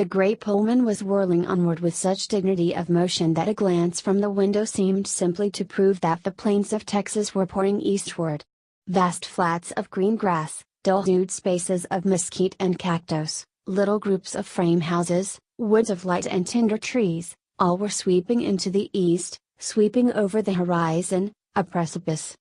The great Pullman was whirling onward with such dignity of motion that a glance from the window seemed simply to prove that the plains of Texas were pouring eastward. Vast flats of green grass, dull-hued spaces of mesquite and cactus, little groups of frame houses, woods of light and tender trees, all were sweeping into the east, sweeping over the horizon, a precipice.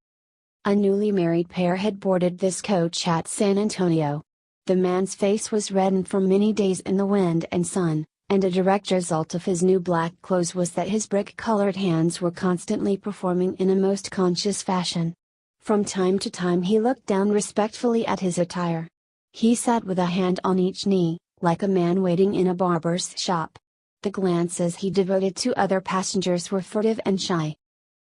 A newly married pair had boarded this coach at San Antonio. The man's face was reddened from many days in the wind and sun, and a direct result of his new black clothes was that his brick-colored hands were constantly performing in a most conscious fashion. From time to time he looked down respectfully at his attire. He sat with a hand on each knee, like a man waiting in a barber's shop. The glances he devoted to other passengers were furtive and shy.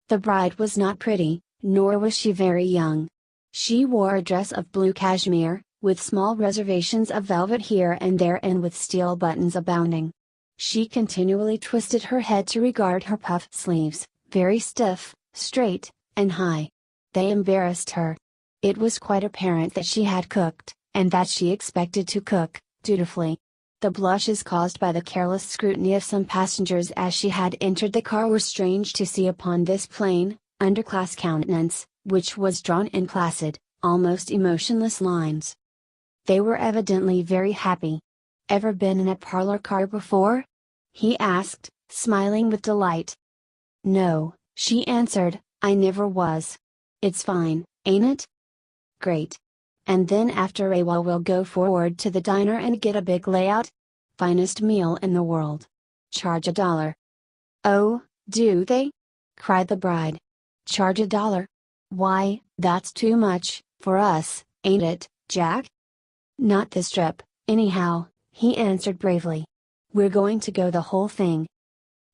The bride was not pretty, nor was she very young. She wore a dress of blue cashmere, with small reservations of velvet here and there and with steel buttons abounding. She continually twisted her head to regard her puff sleeves, very stiff, straight, and high. They embarrassed her. It was quite apparent that she had cooked, and that she expected to cook, dutifully. The blushes caused by the careless scrutiny of some passengers as she had entered the car were strange to see upon this plain, underclass countenance, which was drawn in placid, almost emotionless lines. They were evidently very happy. "Ever been in a parlor car before?" he asked, smiling with delight. "No," she answered, "I never was." "It's fine, ain't it?" "Great. And then after a while we'll go forward to the diner and get a big layout? Finest meal in the world. Charge $1. "Oh, do they?" cried the bride. "Charge $1? Why, that's too much, for us, ain't it, Jack?" "Not this trip, anyhow," he answered bravely. "We're going to go the whole thing."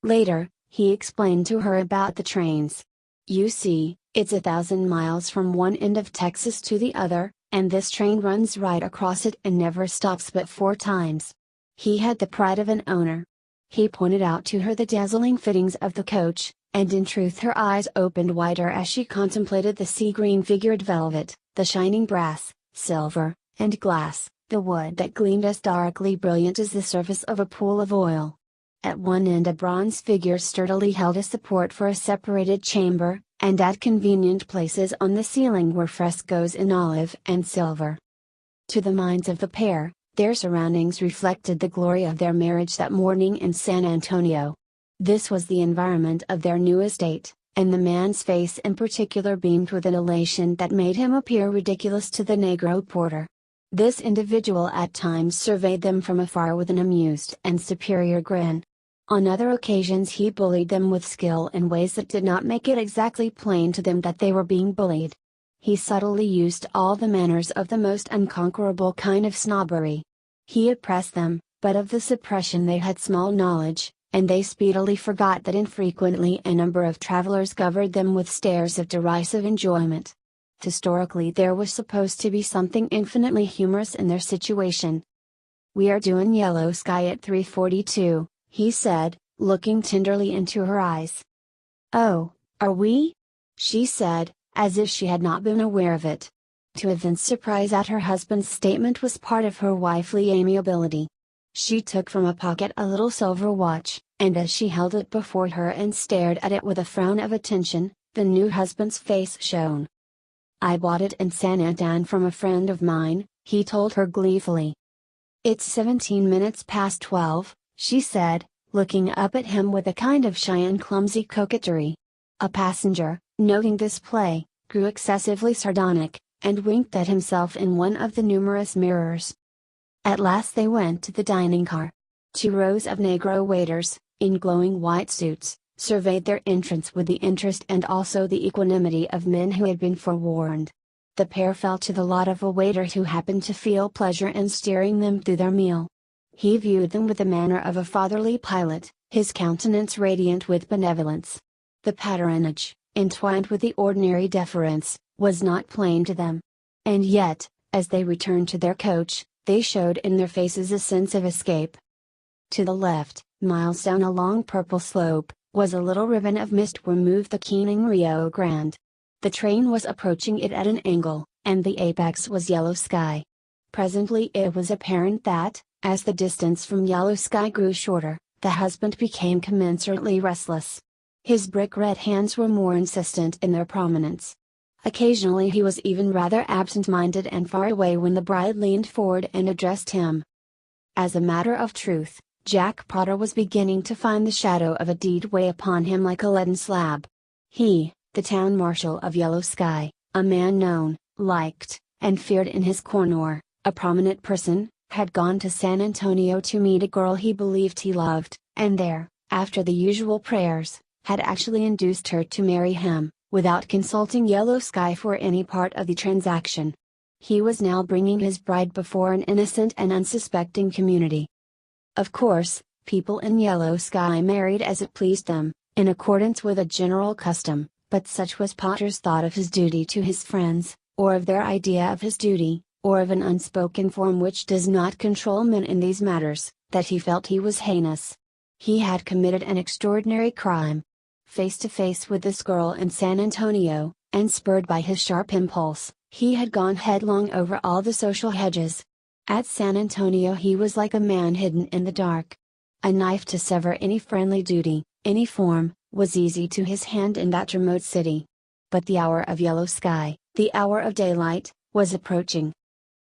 Later, he explained to her about the trains. "You see, it's 1,000 miles from one end of Texas to the other, and this train runs right across it and never stops but 4 times. He had the pride of an owner. He pointed out to her the dazzling fittings of the coach, and in truth her eyes opened wider as she contemplated the sea-green figured velvet, the shining brass, silver, and glass, the wood that gleamed as darkly brilliant as the surface of a pool of oil. At one end a bronze figure sturdily held a support for a separated chamber, and at convenient places on the ceiling were frescoes in olive and silver. To the minds of the pair, their surroundings reflected the glory of their marriage that morning in San Antonio. This was the environment of their new estate, and the man's face in particular beamed with an elation that made him appear ridiculous to the negro porter. This individual at times surveyed them from afar with an amused and superior grin. On other occasions he bullied them with skill in ways that did not make it exactly plain to them that they were being bullied. He subtly used all the manners of the most unconquerable kind of snobbery. He oppressed them, but of the suppression they had small knowledge, and they speedily forgot that infrequently a number of travelers covered them with stares of derisive enjoyment. Historically there was supposed to be something infinitely humorous in their situation. "We are doing Yellow Sky at 3:42, he said, looking tenderly into her eyes. "Oh, are we?" she said, as if she had not been aware of it. To evince surprise at her husband's statement was part of her wifely amiability. She took from a pocket a little silver watch, and as she held it before her and stared at it with a frown of attention, the new husband's face shone. "I bought it in San Antonio from a friend of mine," he told her gleefully. "It's 17 minutes past 12, she said, looking up at him with a kind of shy and clumsy coquetry. A passenger, noting this play, grew excessively sardonic, and winked at himself in one of the numerous mirrors. At last they went to the dining car. 2 rows of negro waiters, in glowing white suits, surveyed their entrance with the interest and also the equanimity of men who had been forewarned. The pair fell to the lot of a waiter who happened to feel pleasure in steering them through their meal. He viewed them with the manner of a fatherly pilot, his countenance radiant with benevolence. The patronage, entwined with the ordinary deference, was not plain to them. And yet, as they returned to their coach, they showed in their faces a sense of escape. To the left, miles down a long purple slope, was a little ribbon of mist where moved the keening Rio Grande. The train was approaching it at an angle, and the apex was yellow sky. Presently it was apparent that, As the distance from Yellow Sky grew shorter, the husband became commensurately restless. His brick-red hands were more insistent in their prominence. Occasionally he was even rather absent-minded and far away when the bride leaned forward and addressed him. As a matter of truth, Jack Potter was beginning to find the shadow of a deed weigh upon him like a leaden slab. He, the town marshal of Yellow Sky, a man known, liked, and feared in his corner, a prominent person, had gone to San Antonio to meet a girl he believed he loved, and there, after the usual prayers, had actually induced her to marry him, without consulting Yellow Sky for any part of the transaction. He was now bringing his bride before an innocent and unsuspecting community. Of course, people in Yellow Sky married as it pleased them, in accordance with a general custom, but such was Potter's thought of his duty to his friends, or of their idea of his duty, or of an unspoken form which does not control men in these matters, that he felt he was heinous. He had committed an extraordinary crime. Face to face with this girl in San Antonio, and spurred by his sharp impulse, he had gone headlong over all the social hedges. At San Antonio he was like a man hidden in the dark. A knife to sever any friendly duty, any form, was easy to his hand in that remote city. But the hour of Yellow Sky, the hour of daylight, was approaching.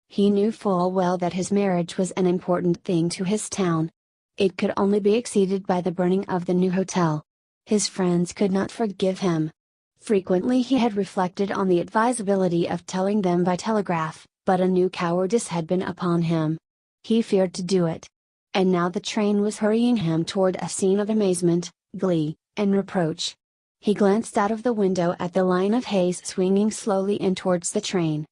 He knew full well that his marriage was an important thing to his town. It could only be exceeded by the burning of the new hotel. His friends could not forgive him. Frequently he had reflected on the advisability of telling them by telegraph, but a new cowardice had been upon him. He feared to do it. And now the train was hurrying him toward a scene of amazement, glee, and reproach. He glanced out of the window at the line of haze swinging slowly in towards the train.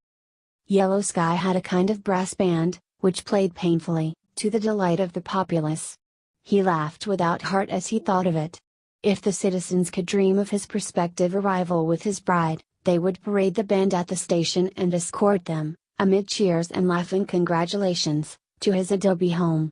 Yellow Sky had a kind of brass band, which played painfully, to the delight of the populace. He laughed without heart as he thought of it. If the citizens could dream of his prospective arrival with his bride, they would parade the band at the station and escort them, amid cheers and laughing congratulations, to his adobe home.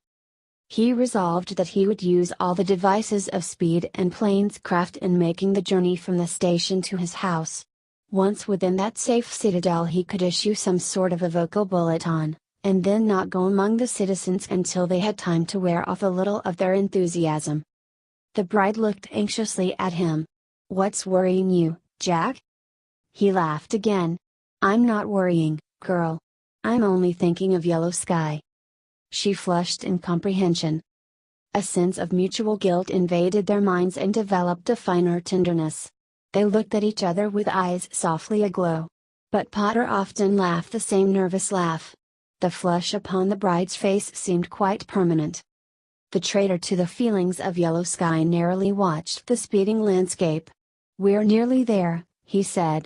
He resolved that he would use all the devices of speed and plainscraft in making the journey from the station to his house. Once within that safe citadel he could issue some sort of a vocal bulletin, and then not go among the citizens until they had time to wear off a little of their enthusiasm. The bride looked anxiously at him. "What's worrying you, Jack?" He laughed again. "I'm not worrying, girl. I'm only thinking of Yellow Sky." She flushed in comprehension. A sense of mutual guilt invaded their minds and developed a finer tenderness. They looked at each other with eyes softly aglow. But Potter often laughed the same nervous laugh. The flush upon the bride's face seemed quite permanent. The traitor to the feelings of Yellow Sky narrowly watched the speeding landscape. "We're nearly there," he said.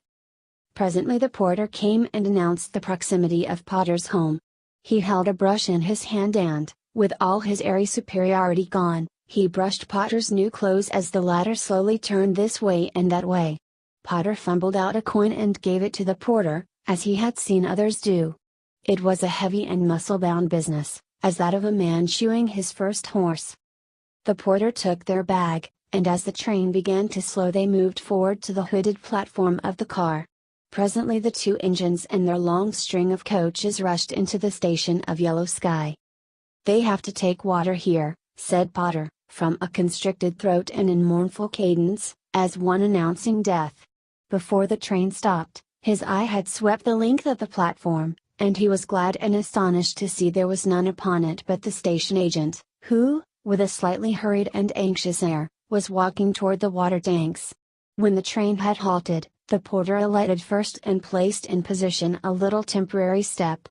Presently the porter came and announced the proximity of Potter's home. He held a brush in his hand and, with all his airy superiority gone, he brushed Potter's new clothes as the latter slowly turned this way and that way. Potter fumbled out a coin and gave it to the porter, as he had seen others do. It was a heavy and muscle-bound business, as that of a man shoeing his first horse. The porter took their bag, and as the train began to slow they moved forward to the hooded platform of the car. Presently the two engines and their long string of coaches rushed into the station of Yellow Sky. "They have to take water here," said Potter, from a constricted throat and in mournful cadence, as one announcing death. Before the train stopped, his eye had swept the length of the platform, and he was glad and astonished to see there was none upon it but the station agent, who, with a slightly hurried and anxious air, was walking toward the water tanks. When the train had halted, the porter alighted first and placed in position a little temporary step.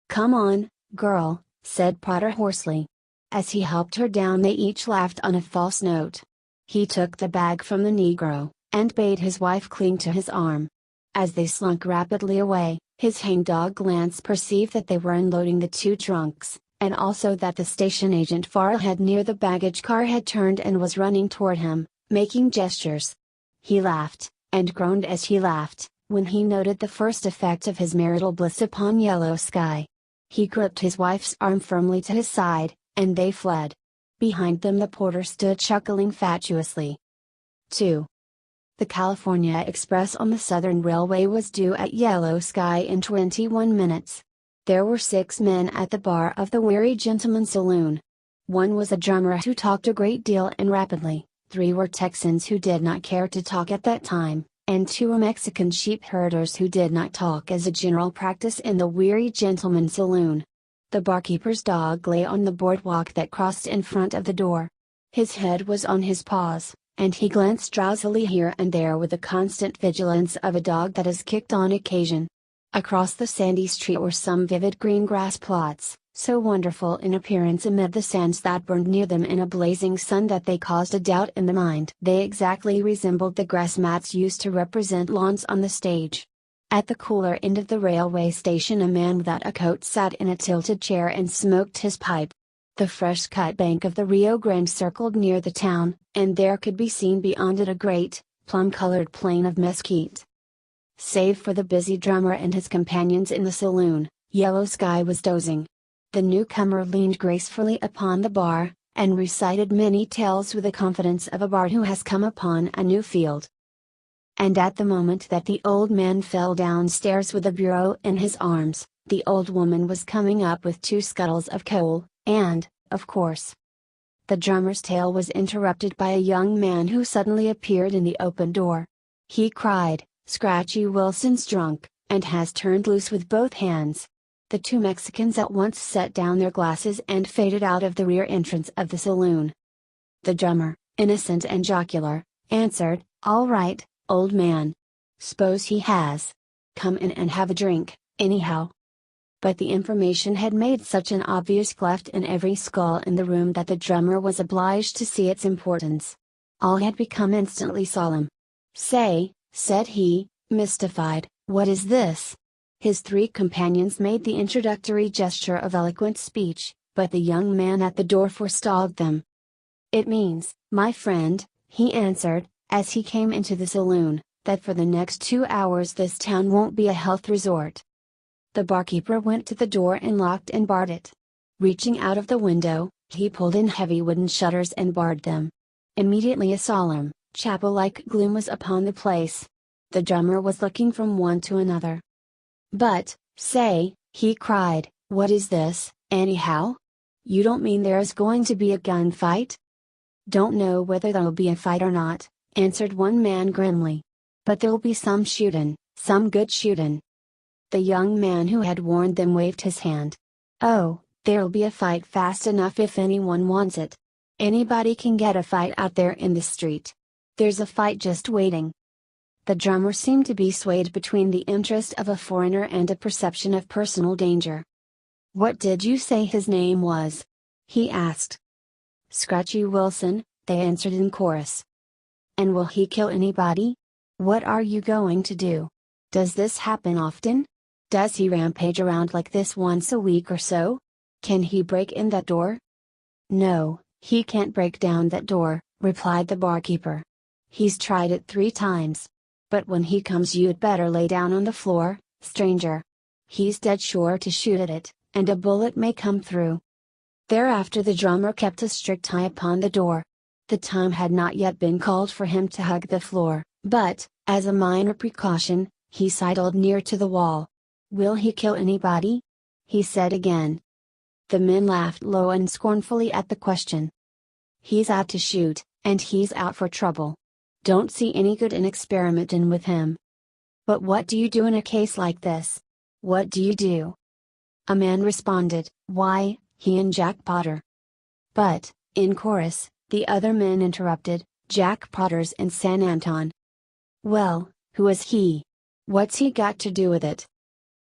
"Come on, girl," said Potter hoarsely. As he helped her down they each laughed on a false note. He took the bag from the Negro, and bade his wife cling to his arm. As they slunk rapidly away, his hangdog glance perceived that they were unloading the two trunks, and also that the station agent far ahead near the baggage car had turned and was running toward him, making gestures. He laughed, and groaned as he laughed, when he noted the first effect of his marital bliss upon Yellow Sky. He gripped his wife's arm firmly to his side, and they fled. Behind them the porter stood chuckling fatuously. 2. The California Express on the Southern Railway was due at Yellow Sky in 21 minutes. There were 6 men at the bar of the Weary Gentleman Saloon. One was a drummer who talked a great deal and rapidly, 3 were Texans who did not care to talk at that time, and 2 were Mexican sheep herders who did not talk as a general practice in the Weary Gentleman Saloon. The barkeeper's dog lay on the boardwalk that crossed in front of the door. His head was on his paws, and he glanced drowsily here and there with the constant vigilance of a dog that is kicked on occasion. Across the sandy street were some vivid green grass plots, so wonderful in appearance amid the sands that burned near them in a blazing sun that they caused a doubt in the mind. They exactly resembled the grass mats used to represent lawns on the stage. At the cooler end of the railway station a man without a coat sat in a tilted chair and smoked his pipe. The fresh-cut bank of the Rio Grande circled near the town, and there could be seen beyond it a great, plum-colored plain of mesquite. Save for the busy drummer and his companions in the saloon, Yellow Sky was dozing. The newcomer leaned gracefully upon the bar, and recited many tales with the confidence of a bard who has come upon a new field. And at the moment that the old man fell downstairs with the bureau in his arms, the old woman was coming up with 2 scuttles of coal, and, of course, the drummer's tale was interrupted by a young man who suddenly appeared in the open door. He cried, "Scratchy Wilson's drunk, and has turned loose with both hands." The 2 Mexicans at once set down their glasses and faded out of the rear entrance of the saloon. The drummer, innocent and jocular, answered, "All right, old man. S'pose he has. Come in and have a drink, anyhow." But the information had made such an obvious cleft in every skull in the room that the drummer was obliged to see its importance. All had become instantly solemn. "Say," said he, mystified, "what is this?" His 3 companions made the introductory gesture of eloquent speech, but the young man at the door forestalled them. "It means, my friend," he answered, as he came into the saloon, "that for the next 2 hours this town won't be a health resort." The barkeeper went to the door and locked and barred it. Reaching out of the window, he pulled in heavy wooden shutters and barred them. Immediately a solemn, chapel-like gloom was upon the place. The drummer was looking from one to another. "But, say," he cried, "what is this, anyhow? You don't mean there is going to be a gunfight?" "Don't know whether there'll be a fight or not," answered one man grimly. "But there'll be some shootin', some good shootin'." The young man who had warned them waved his hand. "Oh, there'll be a fight fast enough if anyone wants it. Anybody can get a fight out there in the street. There's a fight just waiting." The drummer seemed to be swayed between the interest of a foreigner and a perception of personal danger. "What did you say his name was?" he asked. "Scratchy Wilson," they answered in chorus. "And will he kill anybody? What are you going to do? Does this happen often? Does he rampage around like this once a week or so? Can he break in that door?" "No, he can't break down that door," replied the barkeeper. "He's tried it 3 times. But when he comes you'd better lay down on the floor, stranger. He's dead sure to shoot at it, and a bullet may come through." Thereafter the drummer kept a strict eye upon the door. The time had not yet been called for him to hug the floor, but, as a minor precaution, he sidled near to the wall. "Will he kill anybody?" he said again. The men laughed low and scornfully at the question. "He's out to shoot, and he's out for trouble. Don't see any good in experimentin' with him." "But what do you do in a case like this? What do you do?" A man responded, "Why, he and Jack Potter." "But," in chorus, the other men interrupted, "Jack Potter's in San Anton." "Well, who is he? What's he got to do with it?"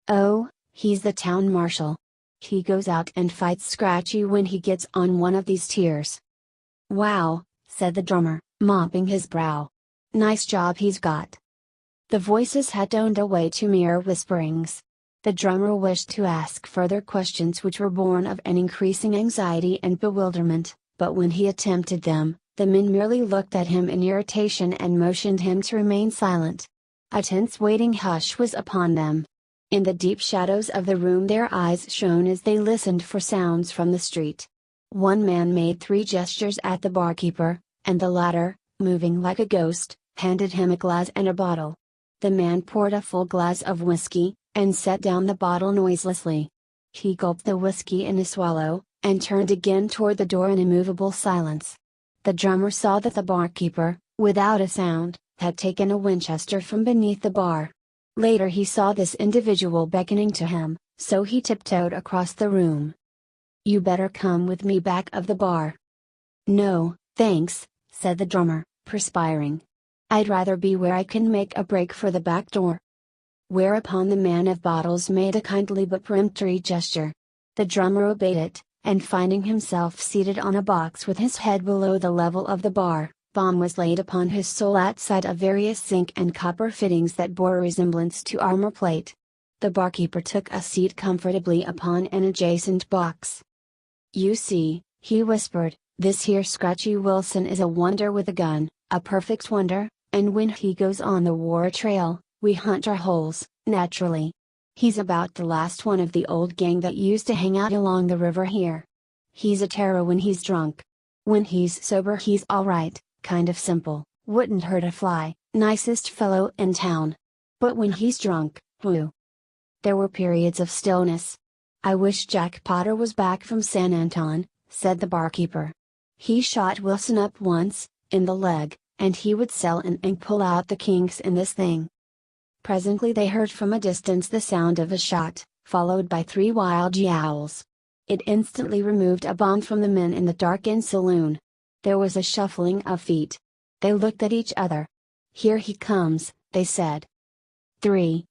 "Oh, he's the town marshal. He goes out and fights Scratchy when he gets on one of these tiers." "Wow," said the drummer, mopping his brow. "Nice job he's got." The voices had toned away to mere whisperings. The drummer wished to ask further questions which were born of an increasing anxiety and bewilderment, but when he attempted them, the men merely looked at him in irritation and motioned him to remain silent. A tense waiting hush was upon them. In the deep shadows of the room their eyes shone as they listened for sounds from the street. One man made 3 gestures at the barkeeper, and the latter, moving like a ghost, handed him a glass and a bottle. The man poured a full glass of whiskey, and set down the bottle noiselessly. He gulped the whiskey in a swallow, and turned again toward the door in immovable silence. The drummer saw that the barkeeper, without a sound, had taken a Winchester from beneath the bar. Later he saw this individual beckoning to him, so he tiptoed across the room. "You better come with me back of the bar." "No, thanks," said the drummer, perspiring. "I'd rather be where I can make a break for the back door." Whereupon the man of bottles made a kindly but peremptory gesture. The drummer obeyed it, and finding himself seated on a box with his head below the level of the bar, balm was laid upon his soul outside of various zinc and copper fittings that bore a resemblance to armor plate. The barkeeper took a seat comfortably upon an adjacent box. "You see," he whispered, "this here Scratchy Wilson is a wonder with a gun, a perfect wonder, and when he goes on the war trail, we hunt our holes, naturally. He's about the last one of the old gang that used to hang out along the river here. He's a terror when he's drunk. When he's sober he's alright, kind of simple, wouldn't hurt a fly, nicest fellow in town. But when he's drunk, whoo!" There were periods of stillness. "I wish Jack Potter was back from San Anton," said the barkeeper. "He shot Wilson up once, in the leg, and he would sell and pull out the kinks in this thing." Presently they heard from a distance the sound of a shot, followed by 3 wild yowls. It instantly removed a bomb from the men in the darkened saloon. There was a shuffling of feet. They looked at each other. "Here he comes," they said. 3.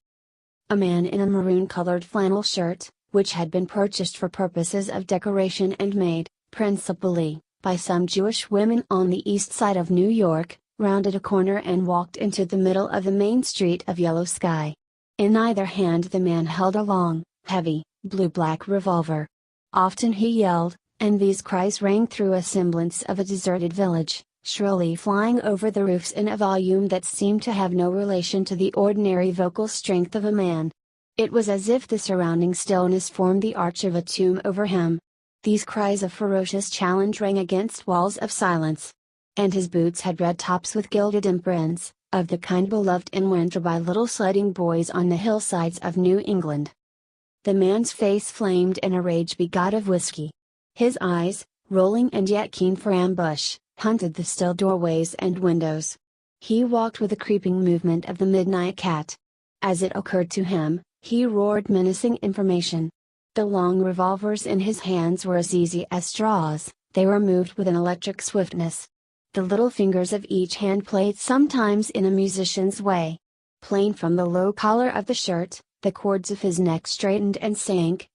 A man in a maroon-colored flannel shirt, which had been purchased for purposes of decoration and made, principally, by some Jewish women on the east side of New York, rounded a corner and walked into the middle of the main street of Yellow Sky. In either hand the man held a long, heavy, blue-black revolver. Often he yelled, and these cries rang through a semblance of a deserted village, shrilly flying over the roofs in a volume that seemed to have no relation to the ordinary vocal strength of a man. It was as if the surrounding stillness formed the arch of a tomb over him. These cries of ferocious challenge rang against walls of silence. And his boots had red tops with gilded imprints, of the kind beloved in winter by little sledding boys on the hillsides of New England. The man's face flamed in a rage begot of whiskey. His eyes, rolling and yet keen for ambush, hunted the still doorways and windows. He walked with the creeping movement of the midnight cat. As it occurred to him, he roared menacing information. The long revolvers in his hands were as easy as straws, they were moved with an electric swiftness. The little fingers of each hand played sometimes in a musician's way. Plain from the low collar of the shirt, the cords of his neck straightened and sank,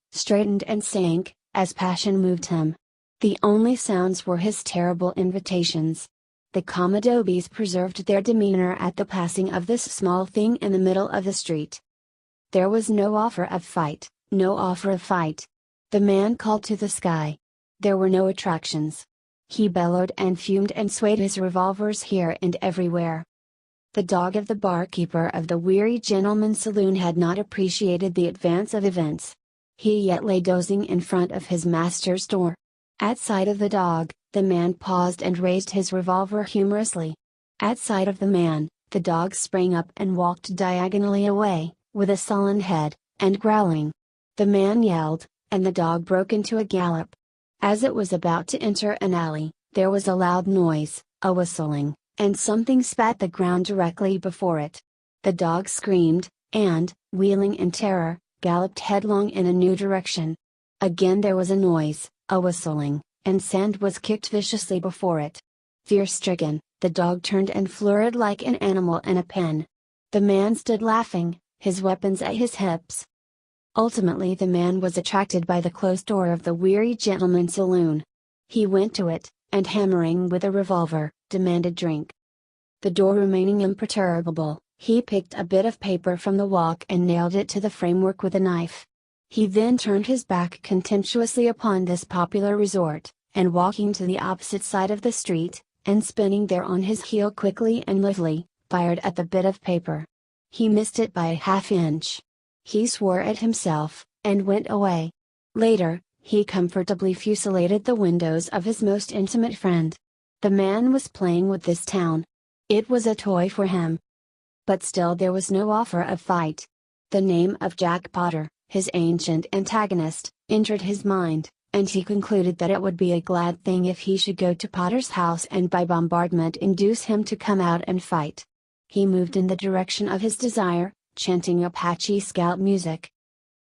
as passion moved him. The only sounds were his terrible invitations. The Commodores preserved their demeanor at the passing of this small thing in the middle of the street. There was no offer of fight, no offer of fight. The man called to the sky. There were no attractions. He bellowed and fumed and swayed his revolvers here and everywhere. The dog of the barkeeper of the Weary Gentleman's Saloon had not appreciated the advance of events. He yet lay dozing in front of his master's door. At sight of the dog, the man paused and raised his revolver humorously. At sight of the man, the dog sprang up and walked diagonally away, with a sullen head, and growling. The man yelled, and the dog broke into a gallop. As it was about to enter an alley, there was a loud noise, a whistling, and something spat the ground directly before it. The dog screamed, and, wheeling in terror, galloped headlong in a new direction. Again there was a noise, a whistling, and sand was kicked viciously before it. Fear-stricken, the dog turned and flurried like an animal in a pen. The man stood laughing, his weapons at his hips. Ultimately the man was attracted by the closed door of the Weary Gentleman's Saloon. He went to it, and hammering with a revolver, demanded drink. The door remaining imperturbable, he picked a bit of paper from the walk and nailed it to the framework with a knife. He then turned his back contemptuously upon this popular resort, and walking to the opposite side of the street, and spinning there on his heel quickly and lithely, fired at the bit of paper. He missed it by a half-inch. He swore at himself, and went away. Later, he comfortably fusilladed the windows of his most intimate friend. The man was playing with this town. It was a toy for him. But still there was no offer of fight. The name of Jack Potter, his ancient antagonist, entered his mind, and he concluded that it would be a glad thing if he should go to Potter's house and by bombardment induce him to come out and fight. He moved in the direction of his desire, chanting Apache Scout music.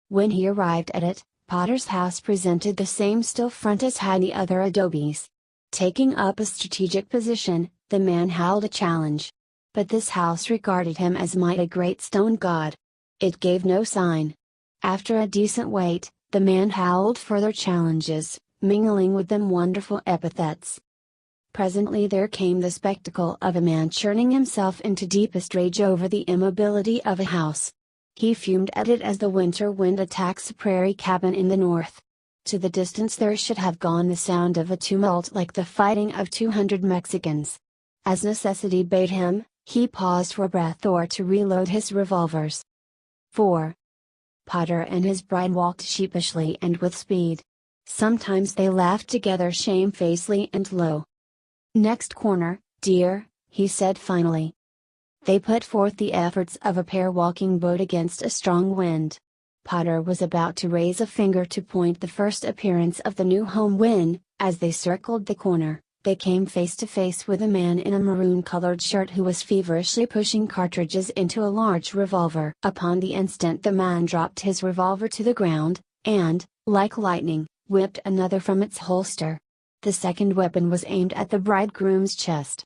When he arrived at it, Potter's house presented the same still front as had the other adobes. Taking up a strategic position, the man howled a challenge. But this house regarded him as might a great stone god. It gave no sign. After a decent wait, the man howled further challenges, mingling with them wonderful epithets. Presently there came the spectacle of a man churning himself into deepest rage over the immobility of a house. He fumed at it as the winter wind attacks a prairie cabin in the north. To the distance there should have gone the sound of a tumult like the fighting of 200 Mexicans. As necessity bade him, he paused for breath or to reload his revolvers. 4. Potter and his bride walked sheepishly and with speed. Sometimes they laughed together shamefacedly and low. "Next corner, dear," he said finally. They put forth the efforts of a pair walking boat against a strong wind. Potter was about to raise a finger to point the first appearance of the new home when, as they circled the corner, they came face to face with a man in a maroon-colored shirt who was feverishly pushing cartridges into a large revolver. Upon the instant the man dropped his revolver to the ground, and, like lightning, whipped another from its holster. The second weapon was aimed at the bridegroom's chest.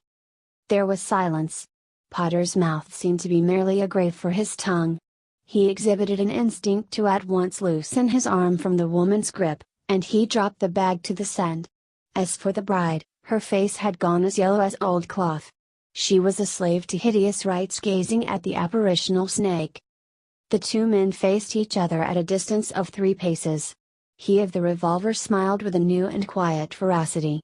There was silence. Potter's mouth seemed to be merely a grave for his tongue. He exhibited an instinct to at once loosen his arm from the woman's grip, and he dropped the bag to the sand. As for the bride, her face had gone as yellow as old cloth. She was a slave to hideous rites gazing at the apparitional snake. The two men faced each other at a distance of 3 paces. He of the revolver smiled with a new and quiet ferocity.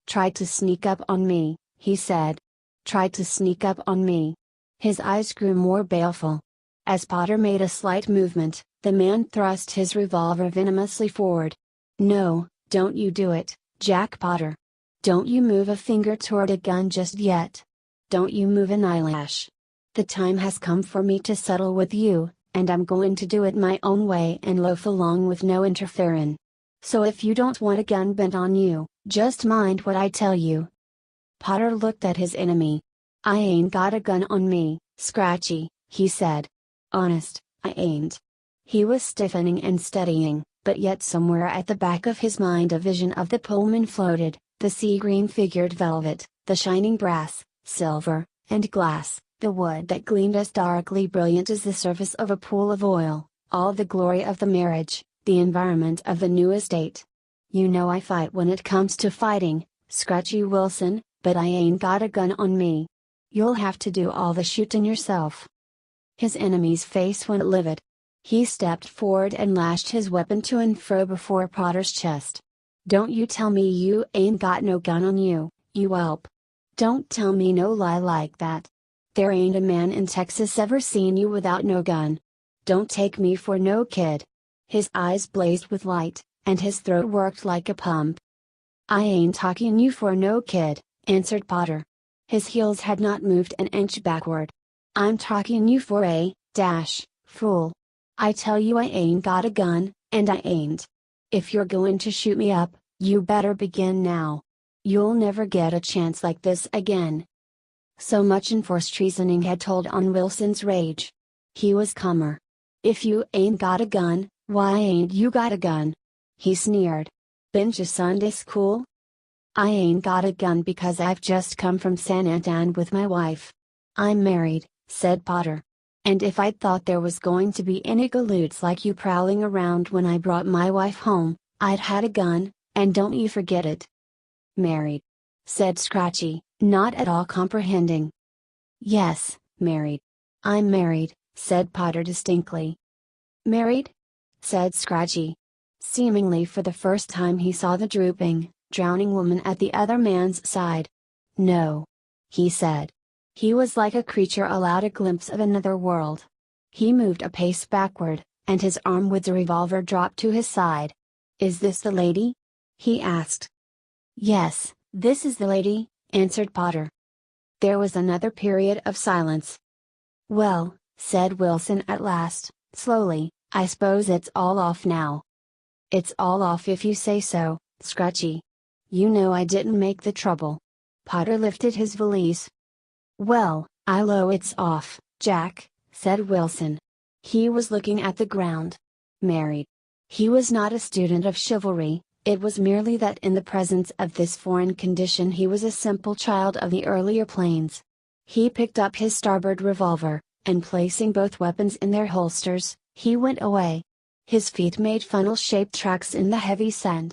"Tried to sneak up on me," he said. "Tried to sneak up on me." His eyes grew more baleful. As Potter made a slight movement, the man thrust his revolver venomously forward. "No, don't you do it, Jack Potter. Don't you move a finger toward a gun just yet. Don't you move an eyelash. The time has come for me to settle with you, and I'm going to do it my own way and loaf along with no interferin'. So if you don't want a gun bent on you, just mind what I tell you." Potter looked at his enemy. "I ain't got a gun on me, Scratchy," he said. "Honest, I ain't." He was stiffening and steadying, but yet somewhere at the back of his mind a vision of the Pullman floated, the sea-green figured velvet, the shining brass, silver, and glass, the wood that gleamed as darkly brilliant as the surface of a pool of oil, all the glory of the marriage, the environment of the new estate. "You know I fight when it comes to fighting, Scratchy Wilson, but I ain't got a gun on me. You'll have to do all the shooting yourself." His enemy's face went livid. He stepped forward and lashed his weapon to and fro before Potter's chest. "Don't you tell me you ain't got no gun on you, you whelp. Don't tell me no lie like that. There ain't a man in Texas ever seen you without no gun. Don't take me for no kid." His eyes blazed with light, and his throat worked like a pump. "I ain't talking you for no kid," answered Potter. His heels had not moved an inch backward. "I'm talking you for a fool. I tell you I ain't got a gun, and I ain't. If you're going to shoot me up, you better begin now. You'll never get a chance like this again." So much enforced reasoning had told on Wilson's rage. He was calmer. "If you ain't got a gun, why ain't you got a gun?" he sneered. "Been to Sunday school?" "I ain't got a gun because I've just come from San Antonio with my wife. I'm married," said Potter. "And if I'd thought there was going to be any galoots like you prowling around when I brought my wife home, I'd had a gun, and don't you forget it." "Married?" said Scratchy, not at all comprehending. "Yes, married. I'm married," said Potter distinctly. "Married?" said Scratchy. Seemingly for the first time he saw the drooping, drowning woman at the other man's side. "No," he said. He was like a creature allowed a glimpse of another world. He moved a pace backward, and his arm with the revolver dropped to his side. "Is this the lady?" he asked. "Yes, this is the lady," answered Potter. There was another period of silence. "Well," said Wilson at last, slowly, I suppose it's all off now. It's all off if you say so, Scratchy. You know I didn't make the trouble. Potter lifted his valise. Well, I low it's off, Jack, said Wilson. He was looking at the ground. Married. He was not a student of chivalry, it was merely that in the presence of this foreign condition he was a simple child of the earlier plains. He picked up his starboard revolver, and placing both weapons in their holsters, he went away. His feet made funnel-shaped tracks in the heavy sand.